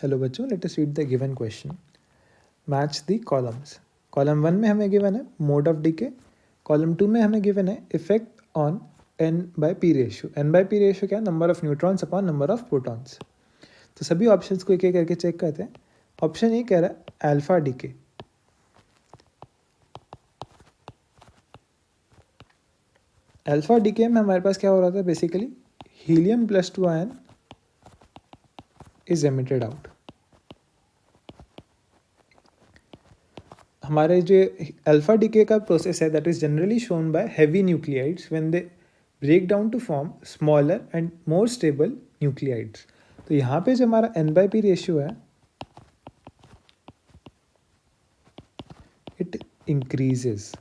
Hello बच्चों, let us read the given question. Match the columns. Column 1 में हमें given है मोड ऑफ डीके. कॉलम 2 में हमें गिवन है effect on N/P ratio. N/P ratio क्या है? Number of neutrons upon number of protons. तो सभी ऑप्शंस को एक एक करके चेक करते हैं. ऑप्शन ए कह रहा है अल्फा डीके. अल्फा डीके में हमारे पास क्या हो रहा था? Basically helium +2 ion is emitted out. हमारे जो अल्फा डीके का प्रोसेस है that is generally shown by heavy nuclides when they break down to form smaller and more stable nuclides. तो यहाँ पे जो हमारा N/P रेशियो है इट इंक्रीजेस.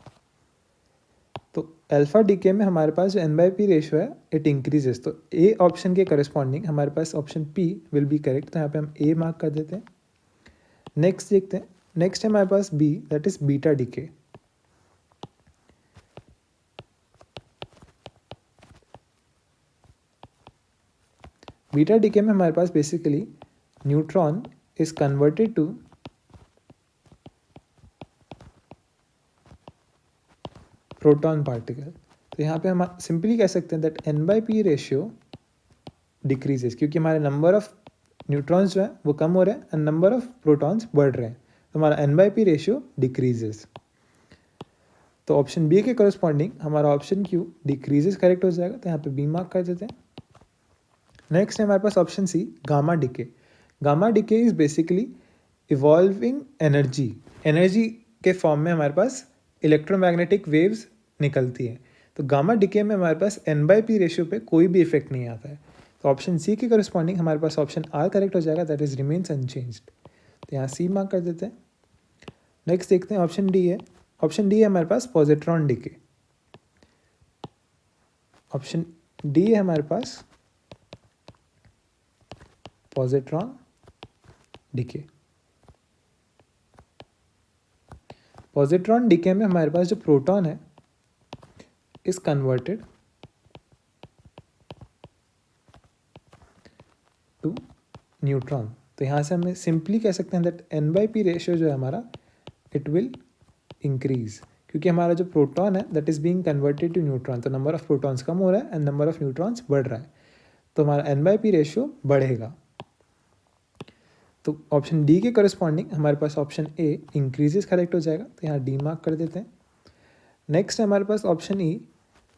तो अल्फा डीके में हमारे पास जो N/P रेशियो है इट इंक्रीजेस. तो ए ऑप्शन के करस्पॉन्डिंग हमारे पास option P will be correct. तो यहाँ पे हम ए मार्क कर देते हैं. नेक्स्ट देखते हैं. नेक्स्ट है हमारे पास B that is beta decay. Beta decay में हमारे पास basically neutron is converted to proton particle. तो यहाँ पे हम सिंपली कह सकते हैं दैट N/P रेशियो डिक्रीजेस, क्योंकि हमारे नंबर ऑफ न्यूट्रॉन्स जो है वो कम हो रहे हैं एंड नंबर ऑफ प्रोटॉन्स बढ़ रहे हैं. तो हमारा N/P रेशियो डिक्रीजेस. तो ऑप्शन बी के करस्पॉन्डिंग हमारा ऑप्शन क्यू डिक्रीजेस करेक्ट हो जाएगा. तो यहाँ पे बी मार्क कर देते हैं. नेक्स्ट है हमारे पास option C gamma decay. Gamma decay is basically evolving energy. Energy के फॉर्म में हमारे पास इलेक्ट्रोमैग्नेटिक वेव्स निकलती है. तो गामा डीके में हमारे पास N/P रेशियो पे कोई भी इफेक्ट नहीं आता है. तो ऑप्शन सी के करस्पॉन्डिंग हमारे पास ऑप्शन आर करेक्ट हो जाएगा दैट इज रिमेन्स अनचेंज्ड. तो यहाँ सी मार्क कर देते हैं. नेक्स्ट देखते हैं ऑप्शन डी है. ऑप्शन डी है हमारे पास पॉजिट्रॉन डीके. ऑप्शन डी है हमारे पास पॉजिट्रॉन डीके. पॉजिट्रॉन डीके में हमारे पास जो प्रोटॉन है इज कन्वर्टेड टू न्यूट्रॉन. तो यहाँ से हमें सिंपली कह सकते हैं दैट N/P रेशियो जो है हमारा इट विल इंक्रीज, क्योंकि हमारा जो प्रोटॉन है that is being converted to neutron. तो नंबर ऑफ प्रोटॉन्स कम हो रहा है एंड नंबर ऑफ न्यूट्रॉन्स बढ़ रहा है. तो हमारा N/P रेशियो बढ़ेगा. तो ऑप्शन डी के करस्पॉन्डिंग हमारे पास ऑप्शन ए इंक्रीजेस करेक्ट हो जाएगा. तो यहाँ डी मार्क कर देते हैं. नेक्स्ट है हमारे पास ऑप्शन ई.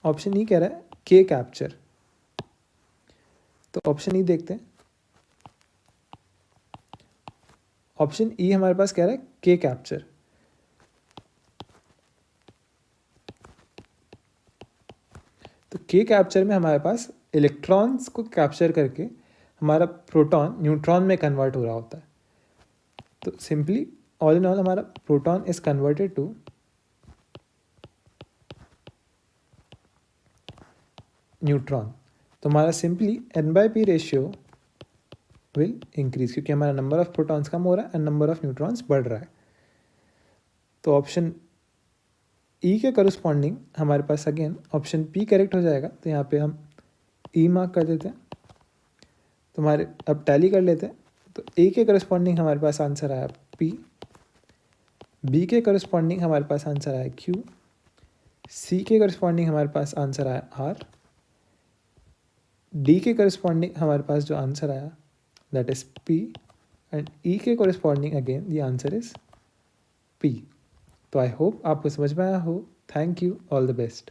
ऑप्शन ई कह रहा है के कैप्चर. तो ऑप्शन ई देखते हैं. ऑप्शन ई हमारे पास कह रहा है के कैप्चर. तो के कैप्चर में हमारे पास इलेक्ट्रॉन्स को कैप्चर करके हमारा प्रोटॉन न्यूट्रॉन में कन्वर्ट हो रहा होता है. तो सिंपली ऑल इन ऑल हमारा proton is converted to neutron. तो हमारा simply N/P ratio will increase, क्योंकि हमारा नंबर ऑफ प्रोटॉन्स कम हो रहा है एंड नंबर ऑफ न्यूट्रॉन्स बढ़ रहा है. तो ऑप्शन ई के करस्पॉन्डिंग हमारे पास अगेन ऑप्शन पी करेक्ट हो जाएगा. तो यहाँ पे हम ई मार्क कर देते हैं. तो हमारे अब टैली कर लेते हैं. तो ए के करस्पॉन्डिंग हमारे पास आंसर आया पी. बी के करस्पॉन्डिंग हमारे पास आंसर आया क्यू. सी के करस्पॉन्डिंग हमारे पास आंसर आया आर. डी के करस्पॉन्डिंग हमारे पास जो आंसर आया दैट इज पी. एंड ई के corresponding again the answer is P. तो आई होप आपको समझ में आया हो. Thank you. All the best.